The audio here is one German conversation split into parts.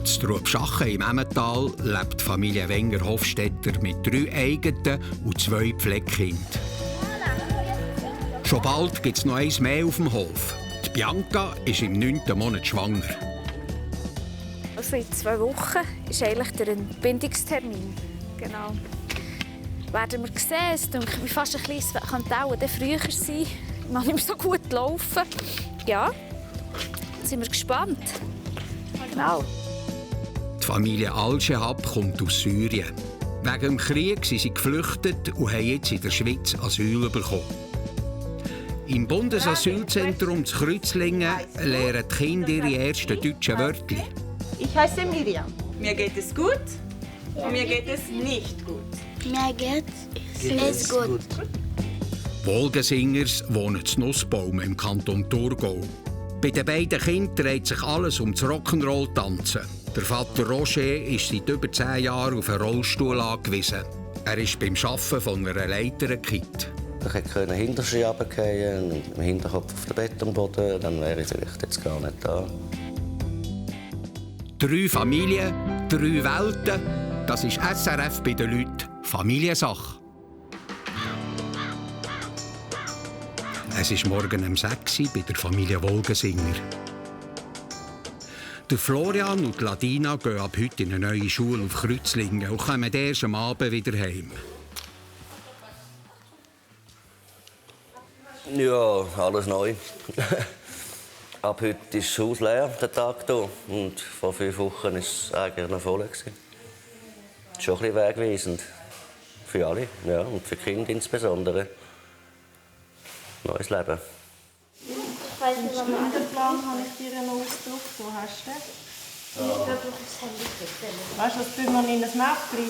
In Trubschachen im Emmental lebt die Familie Wenger-Hofstetter mit 3 eigenen und 2 Pflegekindern. Schon bald gibt es noch eins mehr auf dem Hof. Die Bianca ist im 9. Monat schwanger. Also in 2 Wochen ist eigentlich der Entbindungstermin. Genau. Werden wir sehen, es denke ich fast ein bisschen, es könnte auch früher sein. Man kann nicht mehr so gut laufen. Ja, jetzt sind wir gespannt. Genau. Die Familie Al-Shehab kommt aus Syrien. Wegen dem Krieg sind sie geflüchtet und haben jetzt in der Schweiz Asyl bekommen. Im Bundesasylzentrum zu Kreuzlingen lernen die Kinder ihre ersten deutschen Wörter. Ich heiße Miriam. Mir geht es gut und mir geht es nicht gut. Mir geht es gut. Wolgensingers wohnen in Nussbaum im Kanton Thurgau. Bei den beiden Kindern dreht sich alles um das Rock'n'Roll-Tanzen. Der Vater Roger ist seit über 10 Jahren auf einen Rollstuhl angewiesen. Er ist beim Arbeiten von einer Leiter-Kit. Ich konnte hinter sie runterfallen, mit dem Hinterkopf auf dem Bett am Boden, dann wäre ich vielleicht jetzt gar nicht da. 3 Familien, 3 Welten. Das ist SRF bei den Leuten Familiensache. Es ist morgen um 6 Uhr bei der Familie Wolgensinger. Der Florian und Ladina gehen ab heute in eine neue Schule auf Kreuzlingen und kommen erst am Abend wieder heim. Ja, alles neu. Ab heute ist das Haus leer, der Tag hier. Und vor 5 Wochen war es eigentlich noch voll. Das ist schon ein bisschen wegweisend. Für alle, ja, und für die Kinder insbesondere. Neues Leben. Ich weiss nicht, was man Stundenplan habe ich dir noch ausgedruckt. Wo hast du den? Ich glaube, das Handy. Weißt du, was tun wir in das Mäppchen?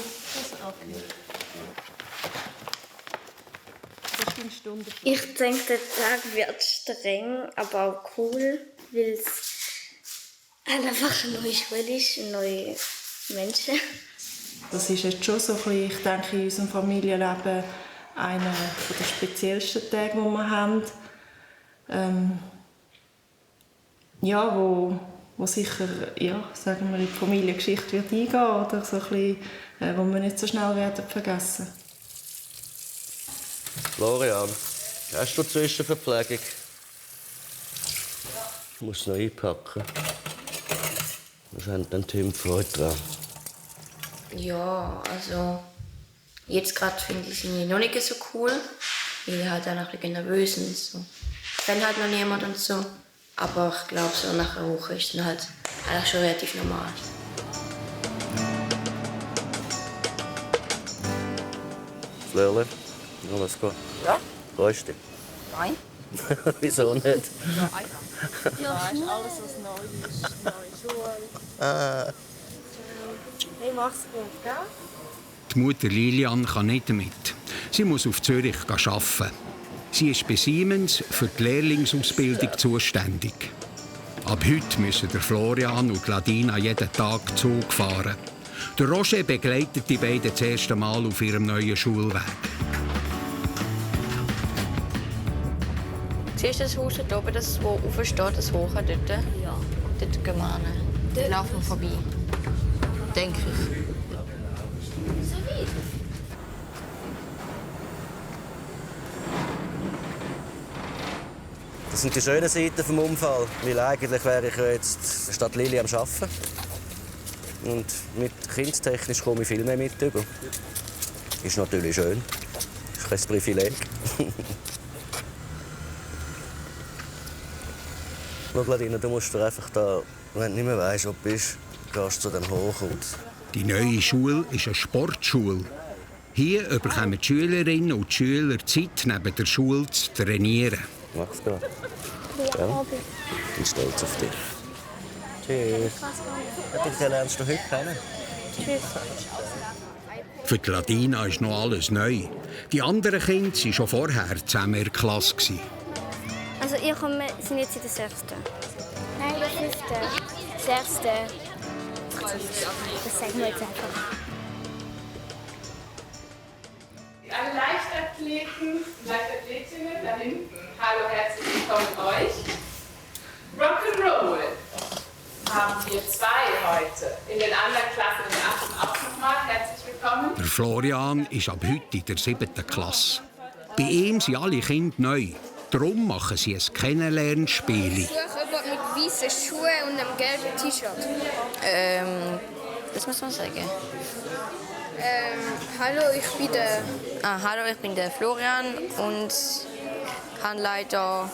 Ich denke, der Tag wird streng, aber auch cool, weil es einfach eine neue Schule ist, neue Menschen. Das ist jetzt schon so ein bisschen, ich denke, in unserem Familienleben einer der speziellsten Tage, die wir haben. Ja, wo sicher, ja, sagen wir, in die Familiengeschichte wird eingehen oder so ein bisschen, wo wir nicht so schnell werden vergessen. Florian, hast du Zwischenverpflegung? Ich muss es noch einpacken. Was haben denn Tim Freude dran? Ja, also jetzt gerade finde ich sie noch nicht so cool, weil ich halt auch noch ein bisschen nervös und so. Ich kenne halt noch niemand und so, aber ich glaube, so nach einer Woche ist es dann halt eigentlich schon relativ normal. Flörle, alles gut? Ja. Freust du dich? Nein. Wieso nicht? Nein. Ja, ist alles, was neu ist. Neue Schule. Hey, mach's gut, gell? Die Mutter Lilian kann nicht mit. Sie muss auf Zürich arbeiten. Sie ist bei Siemens für die Lehrlingsausbildung zuständig. Ab heute müssen der Florian und Ladina jeden Tag Zug fahren. Der Roger begleitet die beiden das erste Mal auf ihrem neuen Schulweg. Siehst du das Haus dort oben, das wo aufsteht, das Hohe dort? Ja. Dort gehen wir hin. Dort laufen wir vorbei. Denke ich. Das sind die schönen Seiten des Unfalls. Weil eigentlich wäre ich ja jetzt statt Lili am Arbeiten. Und mit kindstechnisch komme ich viel mehr mit über. Ist natürlich schön. Ist kein Privileg. Ladina, du musst dir einfach da, wenn du nicht mehr weißt, wo du bist, gehst zu dem hoch. Die neue Schule ist eine Sportschule. Hier bekommen die Schülerinnen und die Schüler Zeit, neben der Schule zu trainieren. Mach's gut. Ja. Ich bin stolz auf dich. Tschüss. Den lernst du heute kennen. Tschüss. Für die Ladina ist noch alles neu. Die anderen Kinder waren schon vorher zusammen in der Klasse. Also ihr sind jetzt in der 6. Nein, der 5. 6. Das sagen wir jetzt einfach. Alle Leichtathletinnen da hinten. Hallo, herzlich willkommen euch. Rock'n'Roll. haben wir 2 heute. In den anderen Klassen in der 8. auch nochmal. Herzlich willkommen. Der Florian ist ab heute in der 7. Klasse. Bei ihm sind alle Kinder neu. Darum machen sie ein Kennenlernspiel. Ich suche mit weißen Schuhen und einem gelben T-Shirt. Das muss man sagen. Hallo, ich bin der... Hallo, ich bin der Florian und habe leider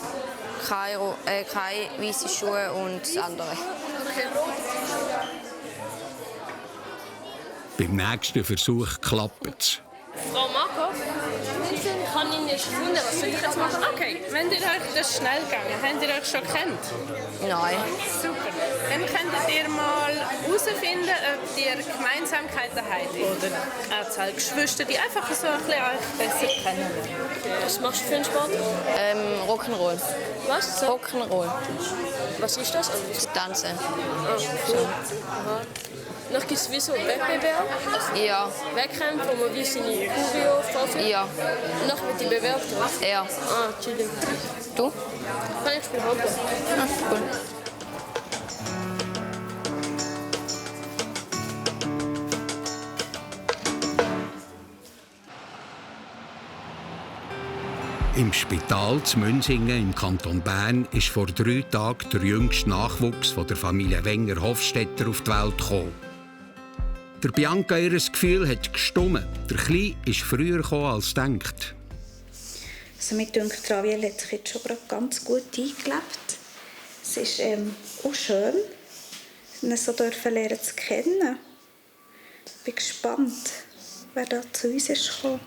keine weißen Schuhe und das andere. Okay. Beim nächsten Versuch klappt es. Frau Marco, ich habe ihn nicht gefunden. Was soll ich jetzt machen? Okay, wenn ihr euch das schnell gegangen, habt ihr euch schon kennt? Nein. Super. Dann könntet ihr mal herausfinden, ob ihr Gemeinsamkeiten habt. Oder Anzahl Geschwister, die einfach so ein bisschen euch besser kennenlernen. Was machst du für einen Sport? Rock'n'Roll. Was? Rock'n'Roll. Was ist das? Tanzen. Ah, cool. Aha. Noch gibt es wie so Wettbewerb? Ja. Wettkämpfe, wo man wie seine Choreo vorführt? Ja. Und noch mit den Bewerb drauf? Ja. Ah, chillig. Du? Ich spiele Handball. Cool. Im Spital zu Münsingen im Kanton Bern ist vor 3 Tagen der jüngste Nachwuchs von der Familie Wenger-Hofstetter auf die Welt gekommen. Der Bianca ihr Gefühl hat gestummen. Der Kleine ist früher gekommen als gedacht. Also mir denkt, Raviel hat sich jetzt schon ganz gut eingelebt. Es ist auch schön, ihn so lernen zu kennen. Ich bin gespannt, wer da zu uns ist gekommen.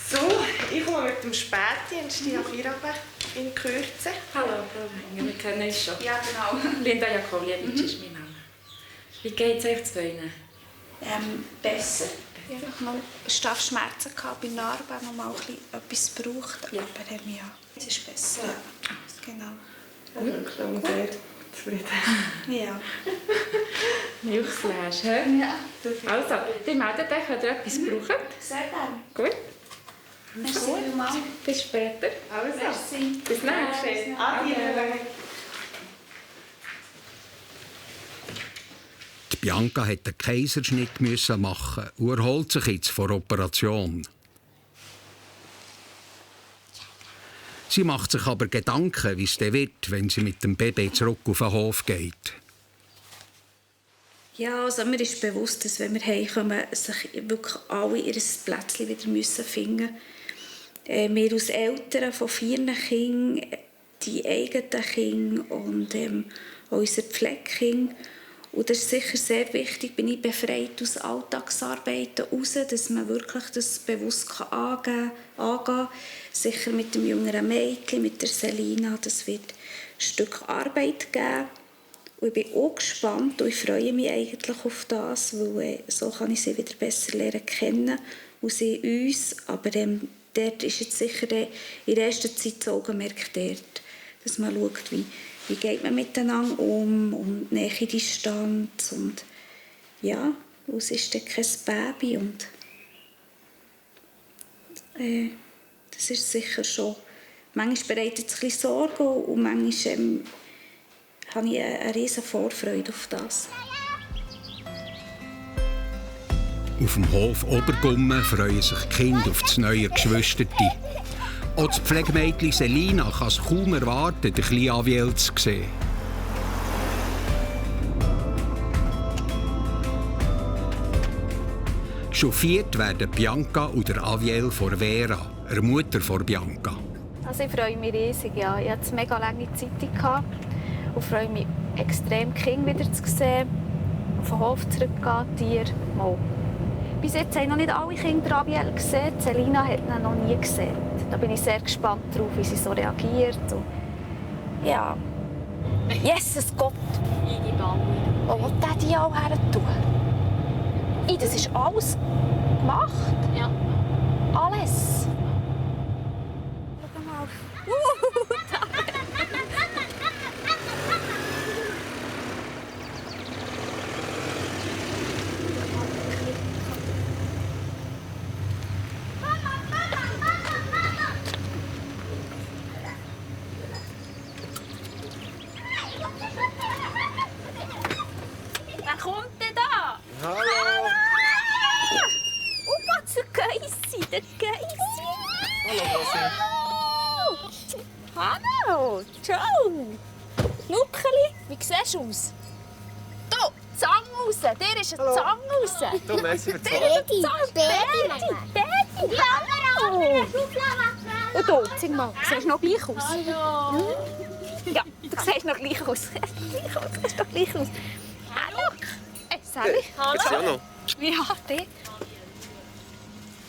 So, ich komme mit dem Spätdienst hier auf Irabe in Kürze. Hallo, Frau Wenger, wir kennen uns schon. Ja, genau. Linda Jakoljewitsch ist mein Name. Wie geht es euch zu Ihnen? Besser. Ich hatte noch starke Schmerzen bei Narben, noch mal etwas gebraucht. Ja. Aber ja, es ist besser. Ja. Genau. Gut, und sehr zufrieden. Ja. Milchflash, hä? Ja. Also, ihr meldet euch, wenn ihr etwas braucht. Sehr gerne. Gut, Merci vielmals. bis später. Also, Merci. Bis nächstes. Adieu. Die Bianca musste einen Kaiserschnitt machen und erholt sich jetzt vor der Operation. Sie macht sich aber Gedanken, wie es dann wird, wenn sie mit dem Baby zurück auf den Hof geht. Ja, also mir ist bewusst, dass wenn wir heimkommen, sich wirklich alle ihr Plätzchen wieder finden müssen. Wir als Eltern von 4 Kindern, die eigenen Kinder und auch unsere Pflegekinder. Und das ist sicher sehr wichtig, bin ich befreit aus Alltagsarbeiten raus, dass man wirklich das bewusst angehen kann. Sicher mit dem jüngeren Mädchen, mit der Selina, das wird ein Stück Arbeit geben. Und ich bin auch gespannt und ich freue mich eigentlich auf das, weil so kann ich sie wieder besser lernen kennen und sie uns. Aber dort ist jetzt sicher in der ersten Zeit das Augenmerk dort, dass man schaut, wie geht man miteinander und Nähe Distanz und ja, es ist dann kein Baby und das ist sicher schon, manchmal bereitet es ein bisschen Sorge und manchmal habe ich eine riesige Vorfreude auf das. Auf dem Hof Obergummen freuen sich die Kinder auf das neue Geschwisterte. Auch das Pflegemädchen Selina kann es kaum erwarten, den kleinen Aviel zu sehen. Chauffiert werden Bianca und der Aviel von Vera, der Mutter von Bianca. Also ich freue mich riesig. Ja. Ich hatte eine mega lange Zeit und freue mich extrem, die Kinder wieder zu sehen, auf den Hof zurückzugehen, Tiere. Mal. Bis jetzt haben noch nicht alle Kinder Aviel gesehen. Selina hat ihn noch nie gesehen. Da bin ich sehr gespannt darauf, wie sie so reagiert. Und ja. Jesus Gott! Wo will der die auch her tun? Das ist alles gemacht? Ja. Alles? Schau mal. kommt denn da? Hallo! Opa, der Geissi, der Geissi! Hallo, Hallo! Ciao! Schnuckeli, wie siehst du aus? Du, Zang raus! Der ist eine Zang raus! Du, merci für die Baby! Baby! Ja! Und du, sag mal, siehst du noch gleich aus? Ja, du siehst noch gleich aus. Du siehst doch gleich aus. Hallo! Sally! Hallo! Wie hat der?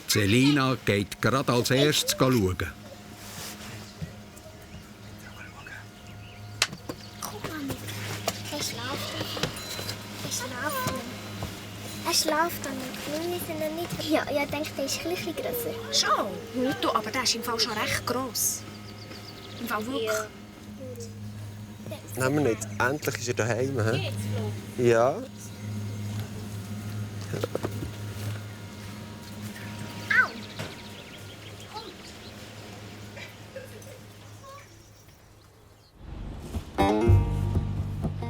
Selina geht gerade als erstes schauen. Guck mal, er schläft dann nicht. Wir sind noch nicht. Ja, ich denke, der ist ein bisschen grösser. Schau, du, aber der ist im Fall schon recht gross. Im Fall wirklich. Nehmen wir nicht. Endlich ist er daheim. He? Ja.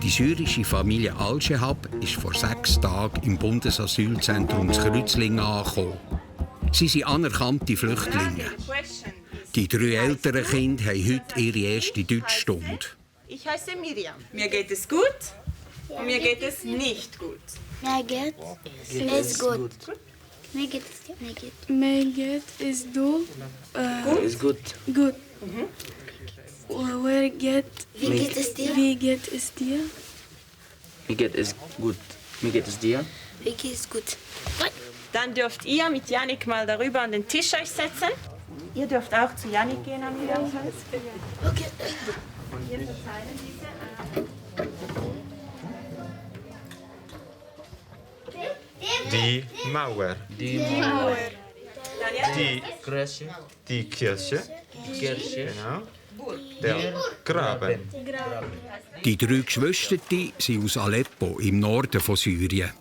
Die syrische Familie Al-Shehab ist vor 6 Tagen im Bundesasylzentrum in Kreuzlingen angekommen. Sie sind anerkannte Flüchtlinge. Die 3 älteren Kinder haben heute ihre erste Deutschstunde. Ich heiße Miriam. Mir geht es gut und mir geht es nicht gut. Mir geht es gut. Mir geht es dir? Mir geht es du? Ist gut. Gut. Wie geht es dir? Wie geht es dir? Mir geht es gut. Mir geht es dir? Mir geht es gut. Dann dürft ihr mit Janik mal darüber an den Tisch euch setzen. Ihr dürft auch zu Janik gehen an Miriams Hals. Okay. Wir verteilen diese. Die Mauer. Die Mauer. Die Kirche. Genau. Der Graben. Die 3 Geschwister sind aus Aleppo im Norden von Syrien.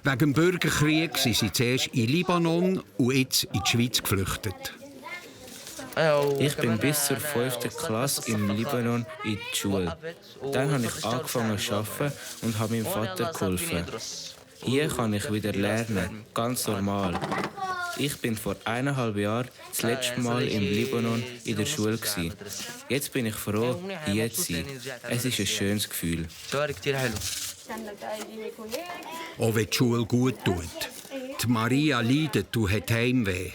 Wegen dem Bürgerkrieg sind sie zuerst in Libanon und jetzt in die Schweiz geflüchtet. Ich bin bis zur 5. Klasse im Libanon in die Schule. Dann habe ich angefangen zu arbeiten und habe meinem Vater geholfen. Hier kann ich wieder lernen, ganz normal. Ich bin vor 1,5 Jahren das letzte Mal im Libanon in der Schule. Jetzt bin ich froh, hier zu sein. Es ist ein schönes Gefühl. Auch wenn die Schule gut tut. Die Maria leidet und hat Heimweh.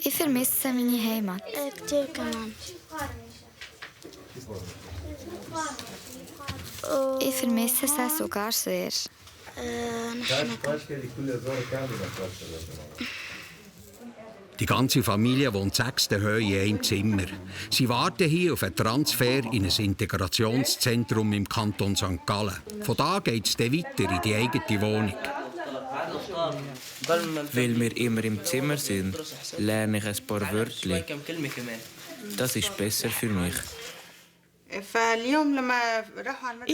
Ich vermisse meine Heimat. Ich vermisse es sogar sehr. Die ganze Familie wohnt 6. Höhe in einem Zimmer. Sie warten hier auf einen Transfer in ein Integrationszentrum im Kanton St. Gallen. Von da geht es dann weiter in die eigene Wohnung. Weil wir immer im Zimmer sind, lerne ich ein paar Wörter. Das ist besser für mich. Ich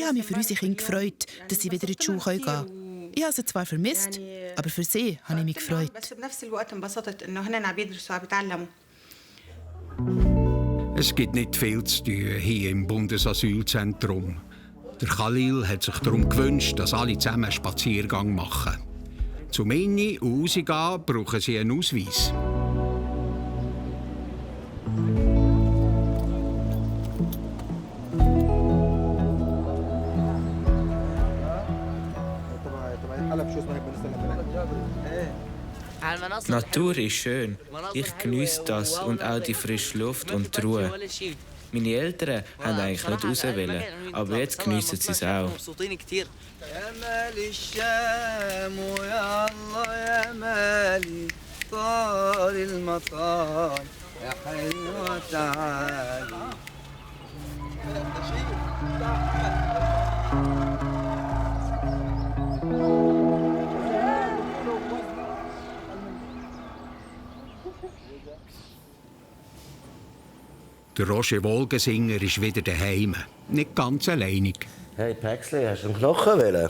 habe mich für unsere Kinder gefreut, dass sie wieder in die Schule gehen können. Ich habe sie zwar vermisst, aber für sie habe ich mich gefreut. Es gibt nicht viel zu tun hier im Bundesasylzentrum. Der Khalil hat sich darum gewünscht, dass alle zusammen einen Spaziergang machen. Zum Inni- und Rausgehen brauchen sie einen Ausweis. Die Natur ist schön. Ich geniesse das und auch die frische Luft und die Ruhe. Meine Eltern haben eigentlich nicht raus wollen, aber jetzt geniessen sie es auch. Der Roger Wolgensinger ist wieder daheim. Nicht ganz alleinig. Hey Päxli, hast du einen Knochen wollen?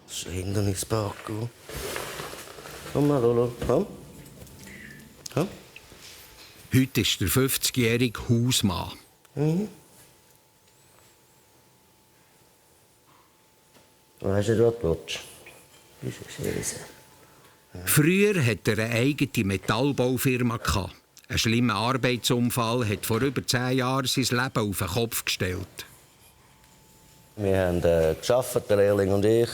Das ist ein Hindernispark. Komm mal, Lolo. Komm. Komm. Heute ist der 50-jährige Hausmann. Mhm. Weißt du, was du willst? Das ist Früher hatte er eine eigene Metallbaufirma. Ein schlimmer Arbeitsunfall hat vor über 10 Jahren sein Leben auf den Kopf gestellt. Wir haben gearbeitet, der Lehrling und ich.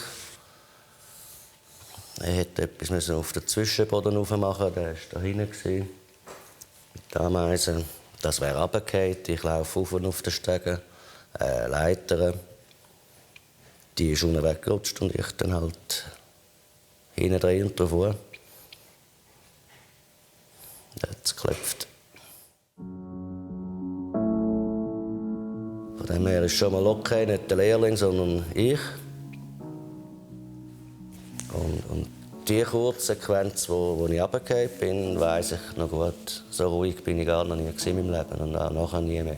Er musste etwas auf den Zwischenboden machen, der war da hinten. Mit Ameisen. Das wäre runtergefallen. Ich laufe auf und auf den Stegen. Leitern. Die ist unten weggerutscht und ich dann halt hinten drin und davor. Da hat es geklopft. Von dem her ist schon mal okay, nicht der Lehrling, sondern ich. Und die Kurzsequenz, wo ich runtergefallen bin, weiss ich noch gut. So ruhig bin ich gar noch nie in meinem Leben und auch nachher nie mehr.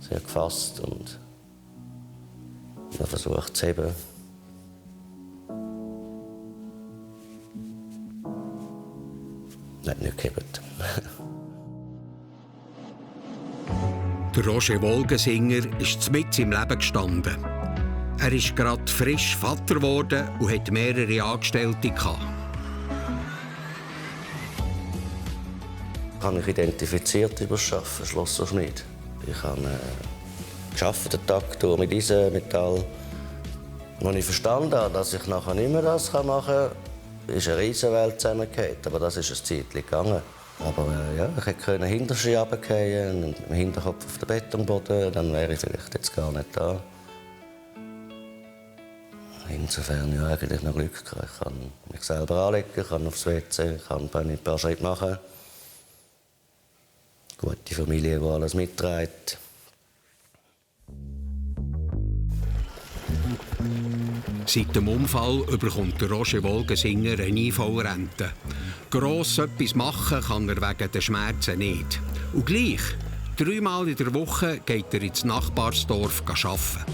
Sehr gefasst und versucht zu heben. Nicht gehebt. Der Roger Wolgensinger ist mitten im Leben gestanden. Er ist gerade frisch Vater geworden und hatte mehrere Angestellte. Ich habe mich identifiziert über das Arbeiten, Schloss und Schmied. Ich habe gearbeitet, den Tag durch mit Eisen, Metall. Als ich verstanden habe, dass ich nachher nicht mehr das machen kann, ist eine Riesenwelt zusammengefallen. Aber das ist ein Zeitchen gegangen. Aber ja, ich konnte hinter sich runterfallen, mit dem Hinterkopf auf den Betonboden. Dann wäre ich vielleicht jetzt gar nicht da. Insofern ja, eigentlich noch Glück gehabt. Ich kann mich selber anlegen, ich kann aufs WC, ich kann ein paar Schritte machen. Gute Familie, die alles mitträgt. Seit dem Unfall bekommt der Roger Wolgensinger eine IV-Rente. Gross etwas machen kann er wegen der Schmerzen nicht. Und gleich, 3-mal in der Woche geht er ins Nachbarsdorf arbeiten.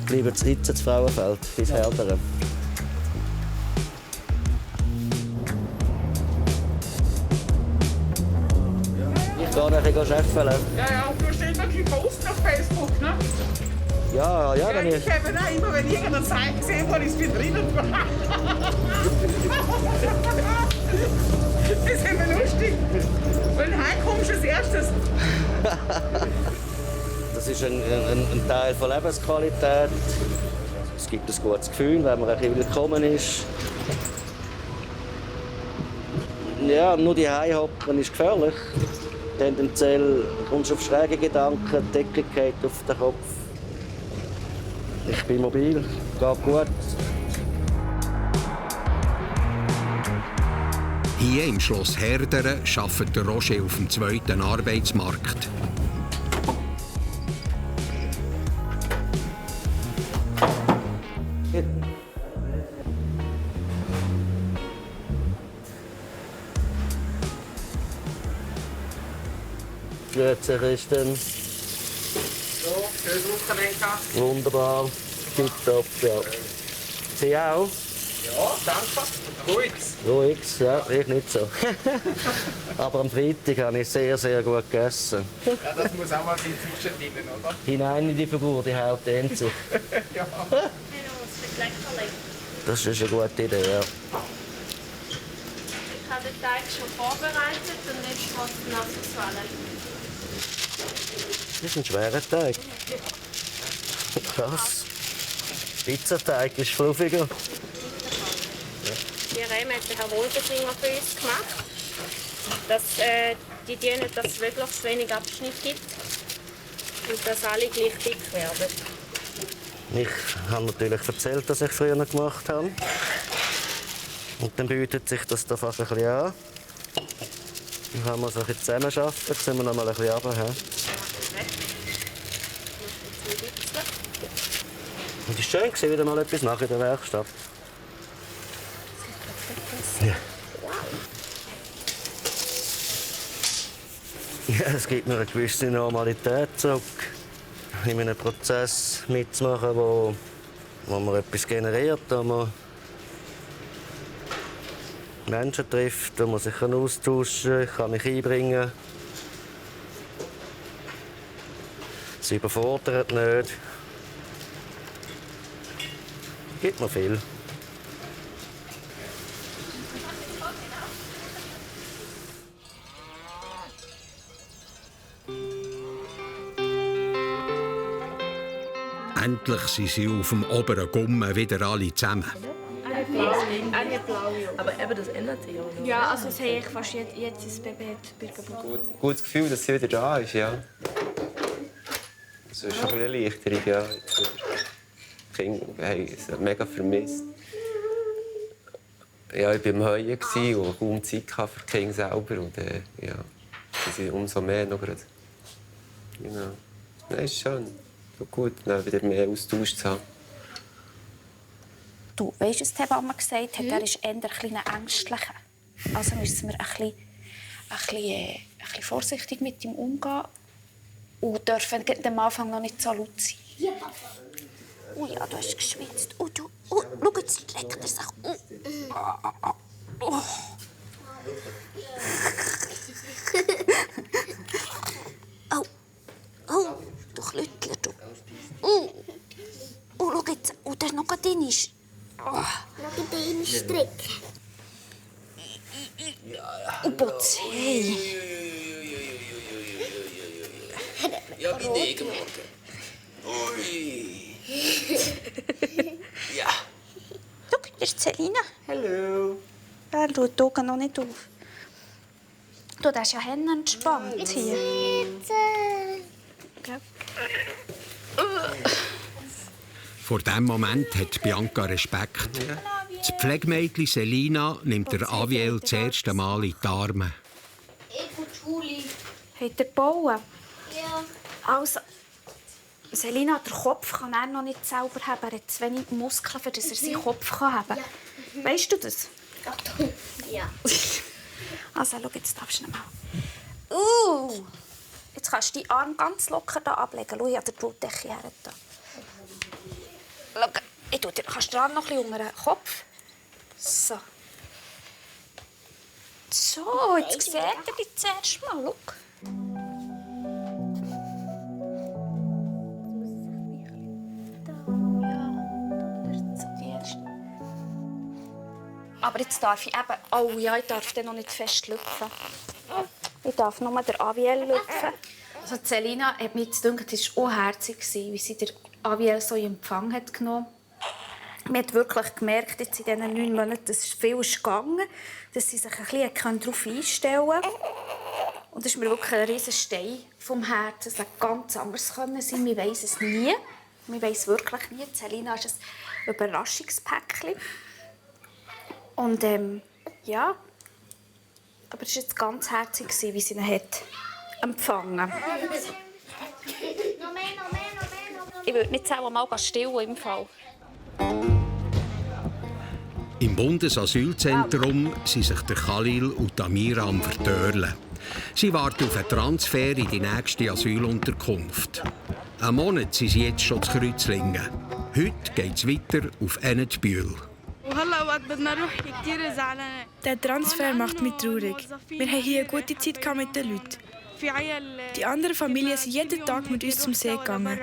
Bleiben zu Ritzen, zu Frauenfeld, bis Herderen. Ich gehe nachher scheffeln. Ja, du stellst wirklich Post auf Facebook, ne? Ja, wenn ich... Ich habe auch immer, wenn irgendeine Zeit gesehen habe, ist wieder drin. Das ist immer lustig. Weil heim kommst du als erstes. Das ist ein Teil von Lebensqualität. Es gibt ein gutes Gefühl, wenn man ein bisschen willkommen ist. Ja, nur die hocken ist gefährlich. Tendenziell kommst du auf schräge Gedanken, die Decke geht auf den Kopf. Ich bin mobil, geht gut. Hier im Schloss Herderen arbeitet der Roger auf dem 2. Arbeitsmarkt. Grüezi, Christen. So, schönes Wochenende. Wunderbar. Tipptopp, ja. Sie auch? Ja, danke. Ruhig. Ruhig, ja, ich nicht so. Aber am Freitag habe ich sehr, sehr gut gegessen. Ja, das muss auch mal sein zwischendrin, oder? Hinein in die Figur, die Haut dehnt sich. Ja. Das ist eine gute Idee, ja. Ich habe den Teig schon vorbereitet und jetzt muss ich noch auswählen. Das ist ein schwerer Teig. Krass. Pizzateig ist fluffiger. Die Reme hat der Herr Wolgensinger für uns gemacht. Die dienen, dass es wirklich wenig Abschnitt gibt und dass alle gleich dick werden. Ich habe natürlich erzählt, dass ich früher gemacht habe. Und dann bietet sich das da fast ein bisschen an. Dann haben wir so ein bisschen zusammenarbeiten. Jetzt sind wir noch mal ein bisschen runter. Und es war schön, wieder mal etwas nach in der Werkstatt. Ja. Ja, es gibt mir eine gewisse Normalität zurück, in einem Prozess mitzumachen, wo man etwas generiert, wo man Menschen trifft, wo man sich austauschen kann. Ich kann mich einbringen. Sie überfordert nicht. Gibt mir viel. Endlich sind sie auf dem oberen Gummen wieder alle zusammen. Eine blaue. Aber eben, das ändert sich auch. Ja, also das habe ich fast jedes Baby hat. Gutes Gefühl, dass sie wieder da ist, ja. Es ist schon eine Erleichterung, ja. Die Kinder haben es mega vermisst. Ja, ich war im Heuen und kaum Zeit für die Kinder selber. Und ja, sie sind umso mehr noch gerade. Genau. Nein, ist schön. So gut, dann wieder mehr Austausch zu haben. Du, weißt du, was die Hebamme gesagt hat? Er ist eher ein bisschen ängstlicher. Also müssen wir ein bisschen vorsichtig mit ihm umgehen und dürfen am Anfang noch nicht so laut sein. Ja, Papa. Oh ja, du hast geschwitzt. Oh, schau, jetzt leckt er sich. Oh. Oh, du Klüttler, du. Oh, schau jetzt. Oh, das ist noch gerade drin. Oh. Noch den Strick. Oh, Putz, hey. Ja, wie negen morgen. Ui. Ja. Schau, das ist Selina. Hallo. Er schaut die Augen noch nicht auf. Du, das ist ja entspannt hier. Vor diesem Moment hat Bianca Respekt. Das Pflegemädchen Selina nimmt der Aviel das erste Mal in die Arme. Ich will Schule. Hat er gebaut? Ja. Also, Selina, der Kopf kann er noch nicht selber haben. Er hat zu wenig Muskeln, für dass er seinen Kopf haben kann. Ja. Weißt du das? Ja. Also, schau, jetzt darfst du ihn mal. Jetzt kannst du deinen Arm ganz locker hier ablegen. Schau, ich habe den Blutdecke her. Schau, kannst du den Arm noch ein bisschen unter den Kopf? So. So, jetzt seht ihr dich zuerst mal. Schau. Aber jetzt darf ich eben... Oh ja, ich darf den noch nicht fest lüpfen. Ich darf nur den Aviel lüpfen. Also Selina hat mir jetzt gedacht, es war auch herzig, wie sie den Aviel so in Empfang hat genommen. Man hat wirklich gemerkt, jetzt in diesen 9 Monaten, dass viel gegangen ist, dass sie sich ein bisschen darauf einstellen konnte. Und das ist mir wirklich ein riesen Stein vom Herzen. Es hätte ganz anders sein können. Wir weiss es nie. Wir weiss wirklich nie. Selina ist ein Überraschungspäckchen. Und ja, aber es war jetzt ganz herzig, wie sie ihn hat empfangen. Ich würde nicht selber mal stillen im Fall. Im Bundesasylzentrum sind sich der Khalil und Amira am Verdörlen. Sie warten auf einen Transfer in die nächste Asylunterkunft. Einen Monat sind sie jetzt schon zu Kreuzlingen. Heute geht es weiter auf Ennetbühl. Der Transfer macht mich traurig. Wir haben hier eine gute Zeit mit den Leuten. Die anderen Familien sind jeden Tag mit uns zum See gegangen.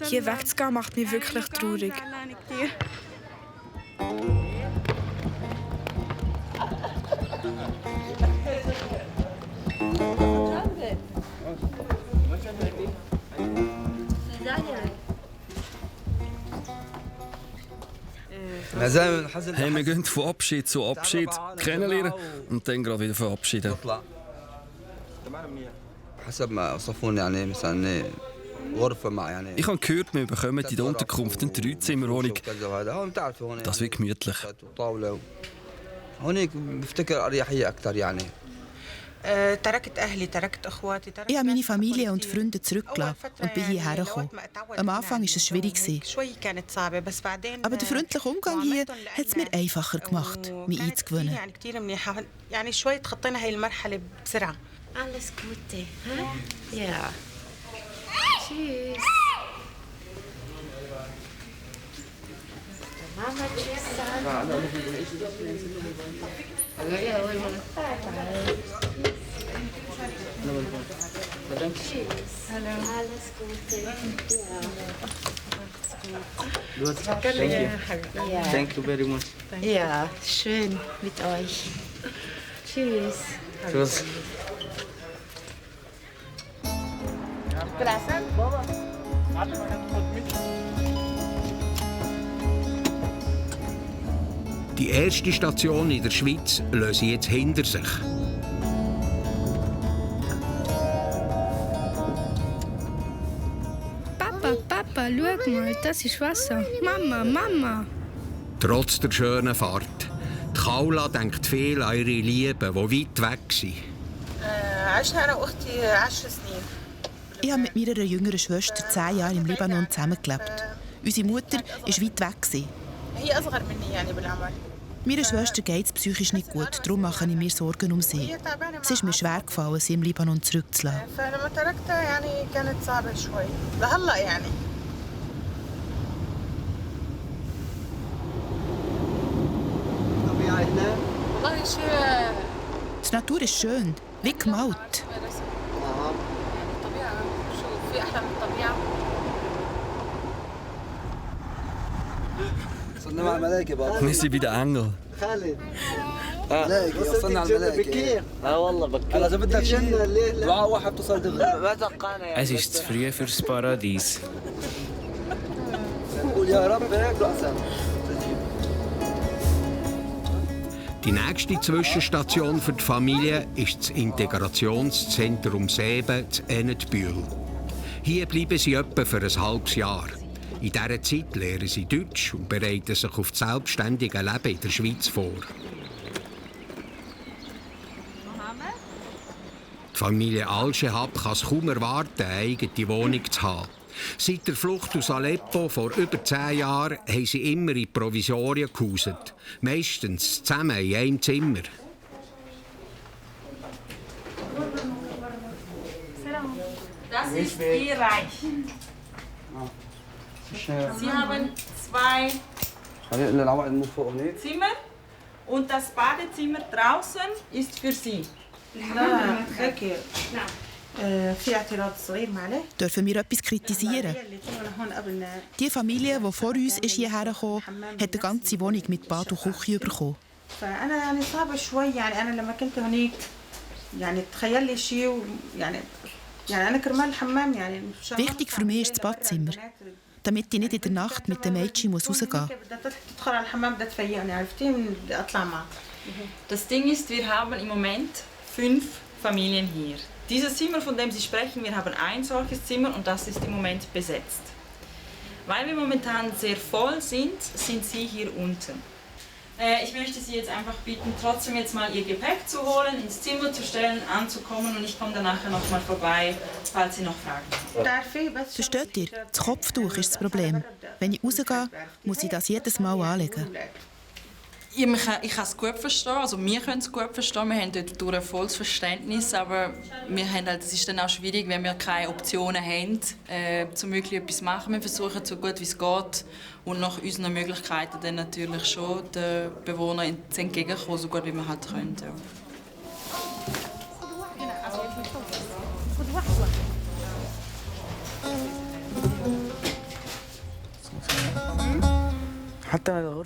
Hier wegzugehen macht mich wirklich traurig. Hey, wir gehen von Abschied zu Abschied, kennenlernen und dann gerade wieder verabschieden. Ich habe gehört, wir bekommen in der Unterkunft eine 3-Zimmerwohnung. Das wird gemütlich. Ich habe meine Familie und Freunde zurückgelassen und bin hierher gekommen. Am Anfang war es schwierig. Aber der freundliche Umgang hier hat es mir einfacher gemacht, mich einzugewöhnen. Alles Gute. Ja. Tschüss. Mama, tschüss sagen. Hallo. Alles Gute. Ja. Thank you very much. Ja, schön mit euch. Tschüss. Tschüss. Die erste Station in der Schweiz lassen sie jetzt hinter sich. Papa, schau mal, das ist Wasser. Mama. Trotz der schönen Fahrt. Die Kaula denkt viel an ihre Lieben, die weit weg sind. Ich habe mit meiner jüngeren Schwester 10 Jahre im Libanon zusammengelebt. Unsere Mutter war weit weg. Meiner Schwester geht es psychisch nicht gut, darum mache ich mir Sorgen um sie. Es ist mir schwer gefallen, sie im Libanon zurückzulassen. Die Natur ist schön, wie gemalt. Wir sind bei den Engeln. Es ist zu früh fürs Paradies. Die nächste Zwischenstation für die Familie ist das Integrationszentrum Seeben in Ennetbühl. Hier bleiben sie etwa für ein halbes Jahr. In dieser Zeit lernen sie Deutsch und bereiten sich auf das selbstständige Leben in der Schweiz vor. Die Familie Al-Shehab kann es kaum erwarten, eine eigene Wohnung zu haben. Seit der Flucht aus Aleppo vor über 10 Jahren haben sie immer in Provisorien gehauset. Meistens zusammen in einem Zimmer. Das ist Ihr Reich. Sie haben 2 Zimmer und das Badezimmer draußen ist für Sie. Dürfen wir etwas kritisieren? Die Familie, die vor uns ist hierher gekommen, hat eine ganze Wohnung mit Bad und Küche bekommen. Wichtig für mich ist das Badzimmer, damit ich nicht in der Nacht mit den Mädchen rausgehen muss. Das Ding ist, wir haben im Moment 5 Familien hier. Dieses Zimmer, von dem Sie sprechen, wir haben ein solches Zimmer und das ist im Moment besetzt. Weil wir momentan sehr voll sind, sind Sie hier unten. Ich möchte Sie jetzt einfach bitten, trotzdem jetzt mal Ihr Gepäck zu holen, ins Zimmer zu stellen, anzukommen und ich komme dann nachher noch mal vorbei, falls Sie noch Fragen haben. Versteht ihr? Das Kopftuch ist das Problem. Wenn ich rausgehe, muss ich das jedes Mal anlegen. Ich kann es gut verstehen, also wir können es gut verstehen, wir haben dort ein volles Verständnis, aber es ist dann auch schwierig, wenn wir keine Optionen haben, um wirklich etwas zu machen. Wir versuchen so gut wie es geht und nach unseren Möglichkeiten dann natürlich schon den Bewohnern entgegenkommen, so gut wie wir halt können. Ja.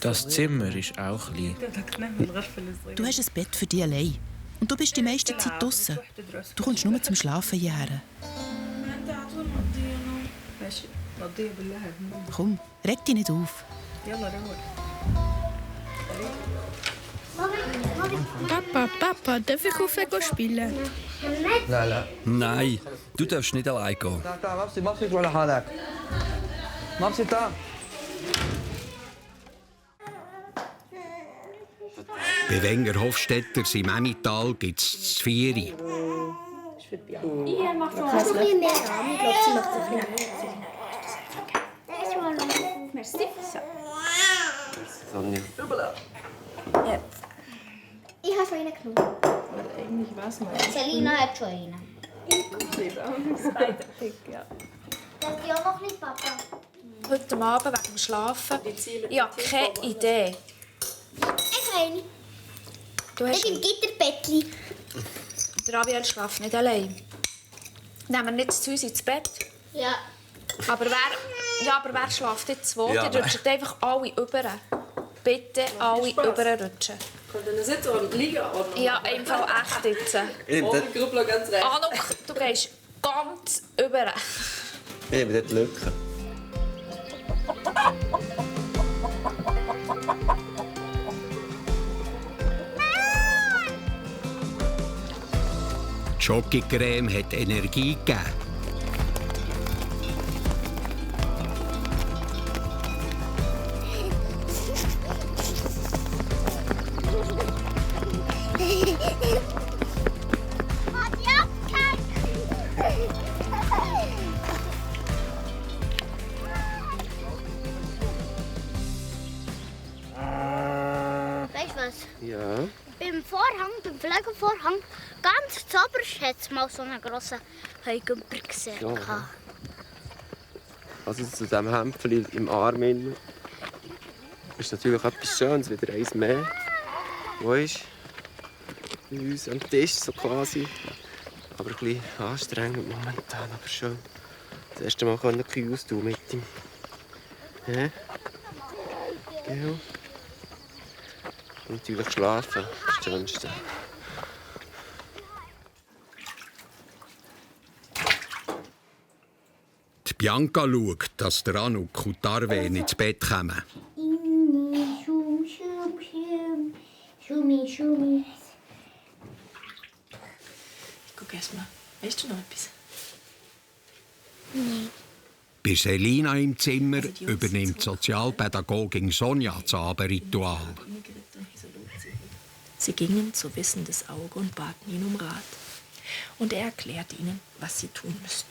Das Zimmer ist auch klein. Du hast ein Bett für dich allein. Und du bist die meiste Zeit draußen. Du kommst nur zum Schlafen hierher. Komm, reg dich nicht auf. Papa, darf ich auf Ego spielen? Nein, du darfst nicht allein gehen. Bei Wenger Hofstetter im Emmental gibt es 4. Ihr macht noch ein bisschen mehr Rahmen. Ich glaube, sie macht es ein bisschen mehr. Merci. Ich habe schon einen genommen. Eigentlich was mal. Selina hat schon einen. Ja. Das ist ja auch noch nicht, Papa. Heute Abend wegen dem Schlafen. Ich habe keine Idee. Ich eine. Du hast im Gitterbettli. Der Abiel schläft nicht allein. Nehmen wir nicht zu uns ins Bett? Ja. Aber wer schläft jetzt zwei? Ja, Die rutschen einfach alle über. Bitte alle überrutschen. Kann denn sitzen oder liegen? Oder? Ja, im Fall echt jetzt. Ohne Grüppel ganz recht. Anuk, du gehst ganz über. Ich nehme dort die Lücke. Die Schokocreme hat Energie gegeben. Weißt du was? Ja. Beim Flügelvorhang, ganz zuoberst hat es mal so einen grossen Heugümper gesehen. Ja. Also zu diesem Hämpfchen im Arm ist natürlich etwas Schönes, wieder eins mehr. Wo ist? Bei uns am Tisch so quasi. Aber ein bisschen anstrengend momentan, aber schön. Das erste Mal können wir austun mit ihm. Ja? Genau. Und natürlich schlafen, das ist das Schönste. Die Bianca schaut, dass der Anuk und Arwen ins Bett kommen. Guck erst mal. Weißt du noch etwas? Nein. Bei Selina im Zimmer übernimmt die Sozialpädagogin Sonja das Abendritual. Sie gingen zu Wissendes Auge und baten ihn um Rat. Und er erklärte ihnen, was sie tun müssten.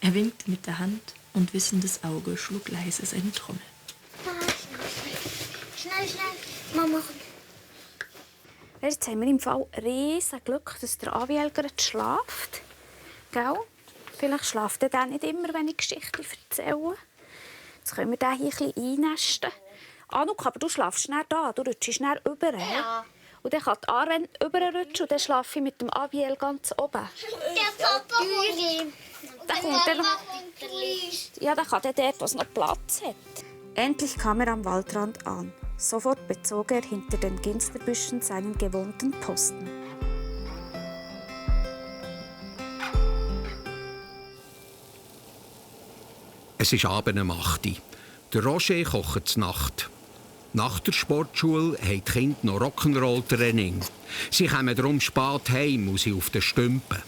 Er winkte mit der Hand und Wissendes Auge schlug leise seine Trommel. Schnell, Mama. Jetzt haben wir im Fall riesen Glück, dass der Abiel gerade schläft. Gell? Vielleicht schläft er nicht immer, wenn ich Geschichten erzähle. Jetzt können wir den hier ein bisschen einnästen. Anuk, aber du schläfst schnell da, du rutschst schnell über. Ja. Und dann kann die Arwen überrutschen und dann schlafe ich mit dem Abiel ganz oben. Der Papa kommt. Dann kommt er noch. Ja, dann kann der dort, wo es noch Platz hat. Endlich kam er am Waldrand an. Sofort bezog er hinter den Ginsterbüschen seinen gewohnten Posten. Es ist Abend um 8 Uhr. Der Roger kocht zur Nacht. Nach der Sportschule haben die Kinder noch Rock'n'Roll-Training. Sie kommen darum spät heim und sind auf den Stümpen.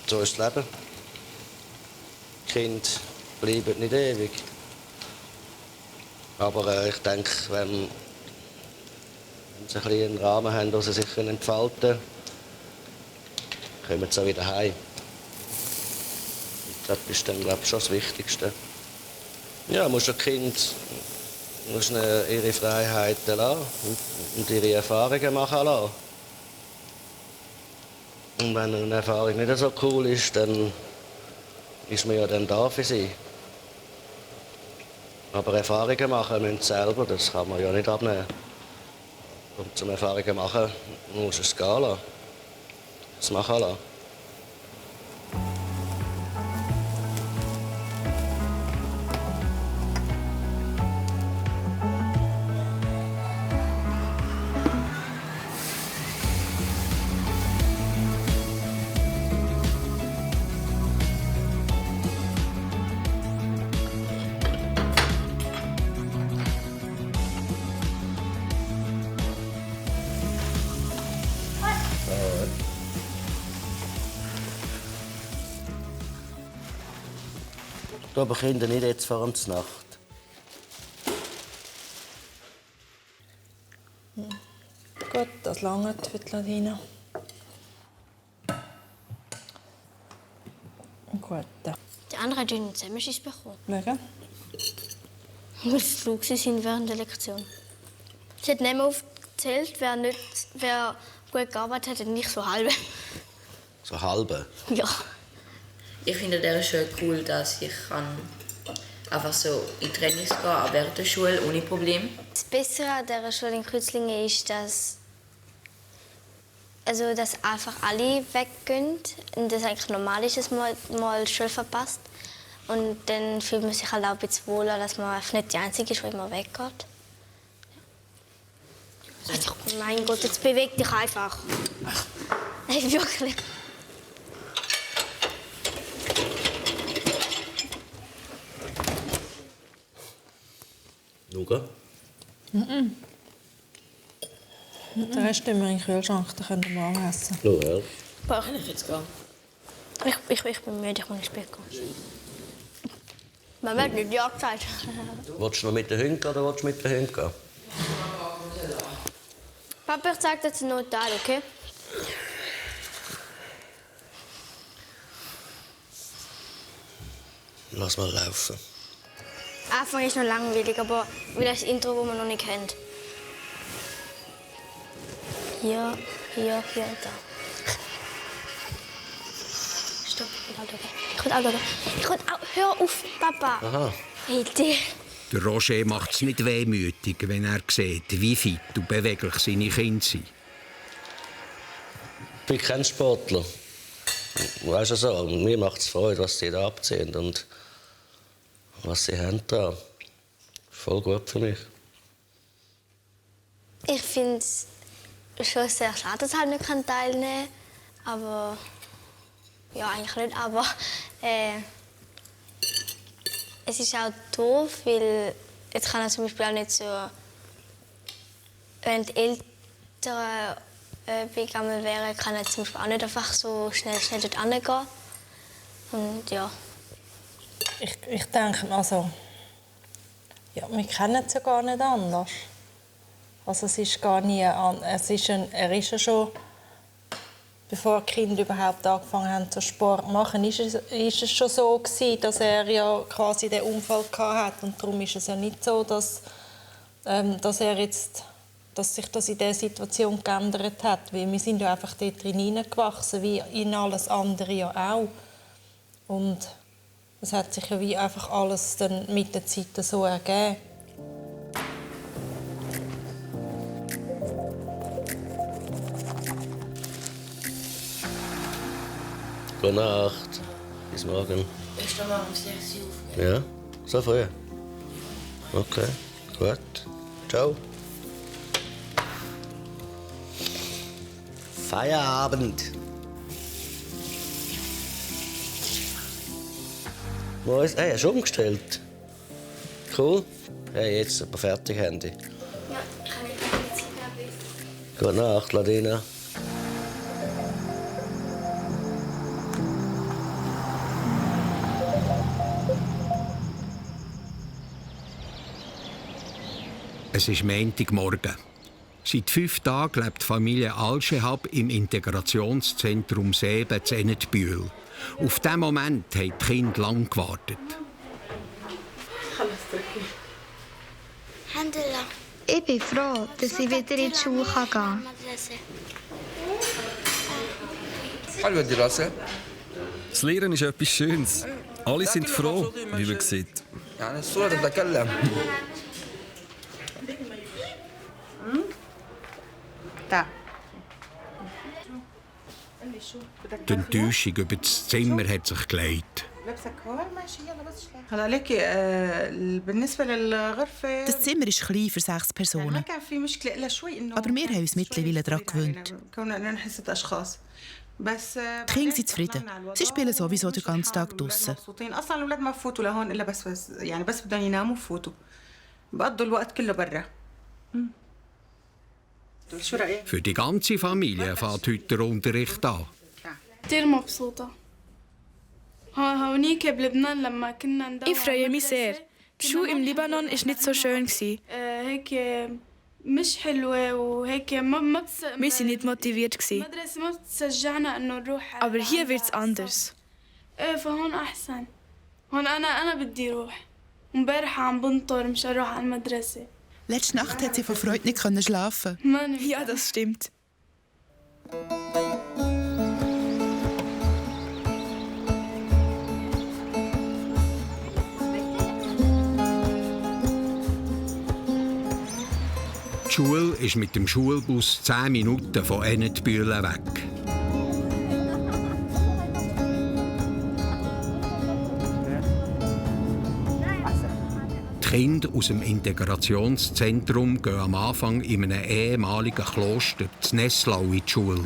So ist das Leben. Die Kinder bleiben nicht ewig. Aber ich denke, wenn sie ein bisschen einen Rahmen haben, wo sie sich entfalten können, kommen sie auch wieder heim. Das ist dann, glaube ich, schon das Wichtigste. Ja, muss ein Kind ihre Freiheiten lassen und ihre Erfahrungen machen lassen. Und wenn eine Erfahrung nicht so cool ist, dann ist man ja dann da für sie. Aber Erfahrungen machen müssen sie selber, das kann man ja nicht abnehmen. Und zum Erfahrungen machen muss es gehen lassen. Es machen lassen. Du aber Kinder nicht jetzt vor uns Nacht. Gut, das langt für die Ladina. Gut. Die anderen hat einen Zusammenschiss bekommen. Wegen? Weil sie flug sind während der Lektion. Sie hat nicht mehr aufgezählt, wer gut gearbeitet hat und nicht so halbe. So halbe? Ja. Ich finde es schön cool, dass ich einfach so in die Trainings gehen, auch während der Schule, ohne Problem. Das Bessere an dieser Schule in Kreuzlingen ist, dass einfach alle weggehen und das eigentlich normal ist, dass man mal die Schule verpasst. Und dann fühlt man sich halt auch ein bisschen wohler, dass man einfach nicht die Einzige ist, die immer weggeht. Also, mein Gott, jetzt beweg dich einfach. Hey, wirklich. Nougat? Den Rest tun wir in den Kühlschrank, den können wir morgen essen. Ja, ja. Kann ich jetzt gehen? Ich bin müde, ich muss ins Bett gehen. Man wird nicht ja gesagt. Willst du noch mit den Hunden oder willst du mit den Hunden gehen? Papa, ich zeige dir jetzt ein Teil, okay? Lass mal laufen. Anfang ist noch langweilig, aber wie das Intro, das man noch nicht kennt. Hier und da. Stopp, ich will Auto. Hör auf, Papa. Aha. Hey, dir. Der Roger macht es nicht wehmütig, wenn er sieht, wie fit und beweglich seine Kinder sind. Ich bin kein Sportler. Weißt du so, mir macht es Freude, was sie da abziehen und was sie haben da. Voll gut für mich. Ich finde es schon sehr schade, dass ich halt nicht teilnehmen kann. Aber ja, eigentlich nicht. Aber es ist auch doof, weil jetzt kann er zum Beispiel auch nicht so, wenn die Eltern begangen wären, kann er zum Beispiel auch nicht einfach so schnell dort hingehen. Und ja. Ich denke, also, ja, wir kennen es ja gar nicht anders. Also es ist gar nie er ist ja schon, bevor die Kinder überhaupt angefangen haben zu Sport zu machen, ist es schon so gewesen, dass er ja quasi den Unfall hatte. Und darum ist es ja nicht so, dass sich das in dieser Situation geändert hat. Weil wir sind ja einfach dort hineingewachsen, wie in alles andere ja auch. Und es hat sich ja wie einfach alles dann mit der Zeit so ergeben. Gute Nacht. Bis morgen. Ich stehe morgen um 6 Uhr auf. Ja? So früh? Okay, gut. Ciao. Feierabend. Wo ist... Hey, hast du umgestellt? Cool. Hey, jetzt aber fertig, Handy. Ja, kann ich keine Zeit haben. Gute Nacht, Ladina. Es ist Montagmorgen. Seit 5 Tagen lebt die Familie Alschehab im Integrationszentrum Seeben zu Ennetbühl. Auf diesen Moment haben die Kinder lange gewartet. Ich bin froh, dass ich wieder in die Schule gehen kann. Hallo, die Rasse. Das Lehren ist etwas Schönes. Alle sind froh, wie man sieht. Die Enttäuschung über das Zimmer hat sich gelegt. Das Zimmer ist klein für 6 Personen. Aber wir haben uns mittlerweile daran gewöhnt. Die Kinder sind zufrieden. Sie spielen sowieso den ganzen Tag draussen. Für die ganze Familie fängt heute der Unterricht an. Ich freue mich sehr. Die Schule im Libanon war nicht so schön. Wir waren nicht motiviert. Aber hier wird es anders. Letzte Nacht konnte sie vor Freude nicht schlafen. Ja, das stimmt. Die Schule ist mit dem Schulbus 10 Minuten von Ennetbühlen weg. Die Kinder aus dem Integrationszentrum gehen am Anfang in einem ehemaligen Kloster in Nesslau in die Schule.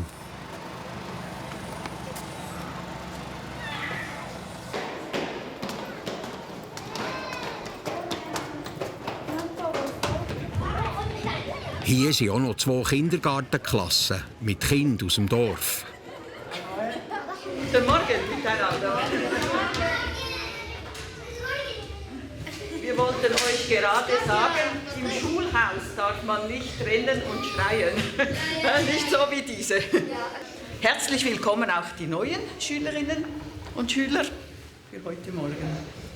Hier sind auch noch 2 Kindergartenklassen mit Kindern aus dem Dorf. Guten Morgen miteinander. Wir wollten euch gerade sagen, im Schulhaus darf man nicht rennen und schreien. Nicht so wie diese. Herzlich willkommen auch die neuen Schülerinnen und Schüler für heute Morgen.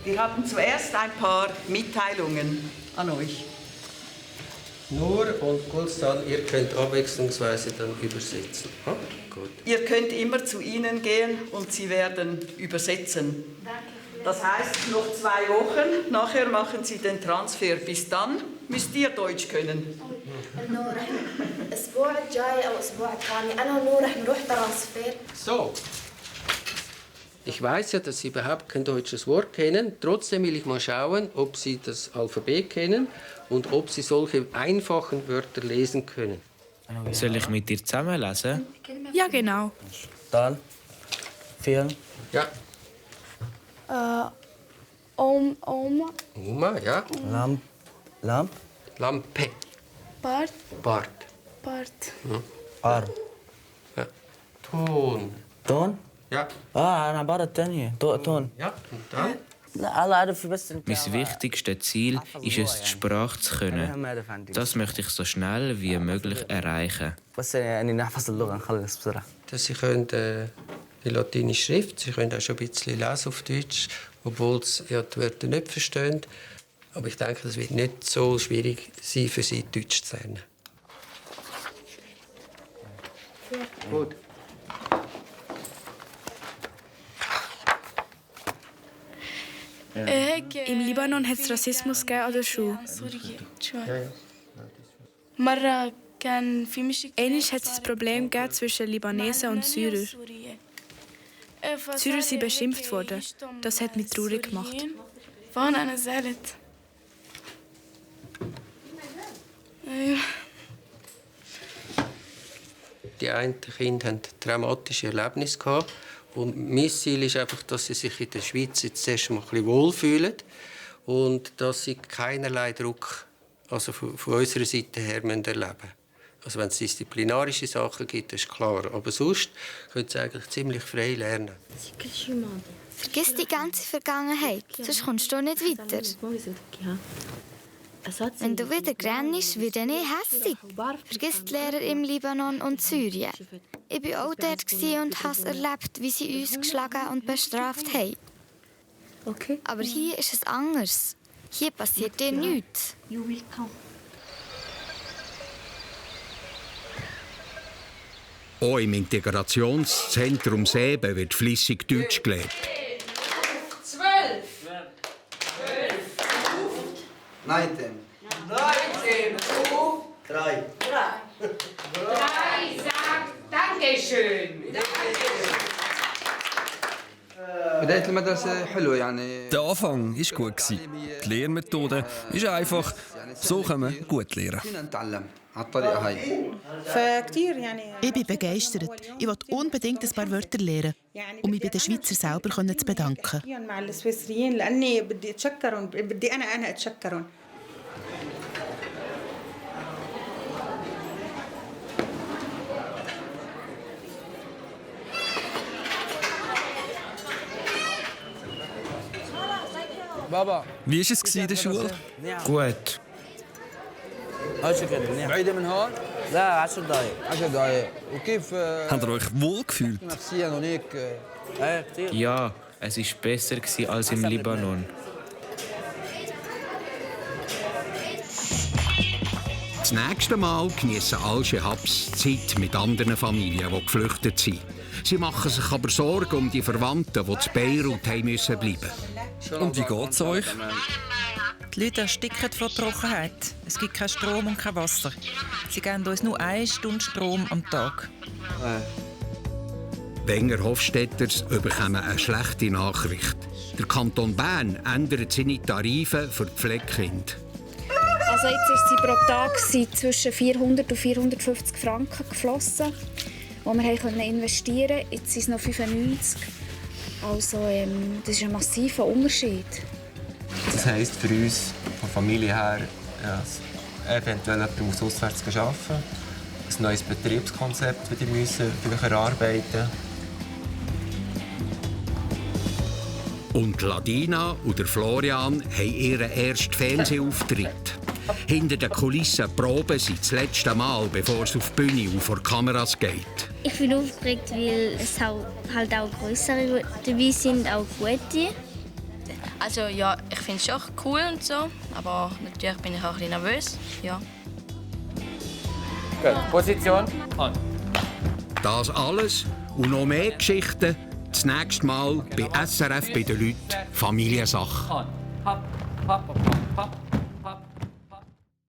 Wir haben zuerst ein paar Mitteilungen an euch. Nur und Gulstan, ihr könnt abwechslungsweise dann übersetzen. Hm? Gut. Ihr könnt immer zu ihnen gehen und sie werden übersetzen. Das heißt, noch 2 Wochen, nachher machen sie den Transfer. Bis dann müsst ihr Deutsch können. So. Ich weiß ja, dass Sie überhaupt kein deutsches Wort kennen. Trotzdem will ich mal schauen, ob Sie das Alphabet kennen und ob Sie solche einfachen Wörter lesen können. Soll ich mit dir zusammen lesen? Ja, genau. Dann. 4. Ja. Oma. Oma, ja. Lamp. Lampe. Bart. Bart. Bart. Hm. Arm. Ja. Ton. Ton. Ja. أنا عبارة تانية تون. Ja, und dann? الله عارف بس Mein wichtigstes Ziel ist es, die Sprache zu können. Das möchte ich so schnell wie möglich erreichen. بس يعني نحفظ اللغة نخلص بسرعة. Dass Sie können die latinische Schrift, Sie können auch schon ein bisschen lesen auf Deutsch, obwohl Sie ja die Wörter nicht verstehen. Aber ich denke, es wird nicht so schwierig sein, für Sie Deutsch zu lernen. Gut. Im Libanon hat es Rassismus gegeben an der Schule. Einmal hat es ein Problem gegeben zwischen Libanesen und Syrern. Die Syrer sind beschimpft worden. Das hat mich traurig gemacht. Die einen Kinder hatten traumatische Erlebnisse gehabt. Und mein Ziel ist einfach, dass sie sich in der Schweiz jetzt erst mal ein bisschen wohlfühlen und dass sie keinerlei Druck also von unserer Seite her erleben müssen. Also wenn es disziplinarische Sachen gibt, ist klar. Aber sonst können sie eigentlich ziemlich frei lernen. Vergiss die ganze Vergangenheit, sonst kommst du nicht weiter. Wenn du wieder grennst, wird er nicht hässig. Vergiss die Lehrer im Libanon und Syrien. Ich war auch dort und habe erlebt, wie sie uns geschlagen und bestraft haben. Aber hier ist es anders. Hier passiert dir nichts. Auch im Integrationszentrum Seeben wird flüssig Deutsch gelernt. 12. 19. 19. 3. 3 sagt Dankeschön. Der Anfang war gut. Die Lehrmethode ist einfach. So kann man gut lernen. Ich bin begeistert. Ich will unbedingt ein paar Wörter lernen, um mich bei den Schweizer selber zu bedanken. Baba, wie war es in der Schule? Gut. بعيدة من هون؟ لا 10 دقائق 10 دقائق وكيف Habt ihr euch wohl gefühlt? نفسيا هناك Ja, es war besser als im Libanon. Das nächste Mal genießen all Shehabs Zeit mit anderen Familien, die geflüchtet sind. Sie machen sich aber Sorgen um die Verwandten, die in Beirut bleiben mussten. Und wie geht's euch? Die Leute ersticken vor Trockenheit. Es gibt keinen Strom und kein Wasser. Sie geben uns nur 1 Stunde Strom am Tag. Wenger Hofstetters bekommen eine schlechte Nachricht. Der Kanton Bern ändert seine Tarife für die Pflegekinder. Also jetzt ist sie pro Tag zwischen 400 und 450 Franken geflossen, die wir investieren konnten. Jetzt sind es noch 95. Also das ist ein massiver Unterschied. Das heisst für uns, von der Familie her, ja, eventuell jemand muss auswärts arbeiten, ein neues Betriebskonzept wieder müssen vielleicht erarbeiten. Und Ladina und der Florian haben ihren ersten Fernsehauftritt. Hinter den Kulissen proben sie das letzte Mal, bevor es auf die Bühne und vor Kameras geht. Ich bin aufgeregt, weil es halt auch größere dabei sind, auch gute. Also ja, ich finde es schon cool und so, aber natürlich bin ich auch ein bisschen nervös. Ja. Gut, Position. Das alles und noch mehr Geschichten das nächste Mal bei SRF bei den Leuten Familiensache.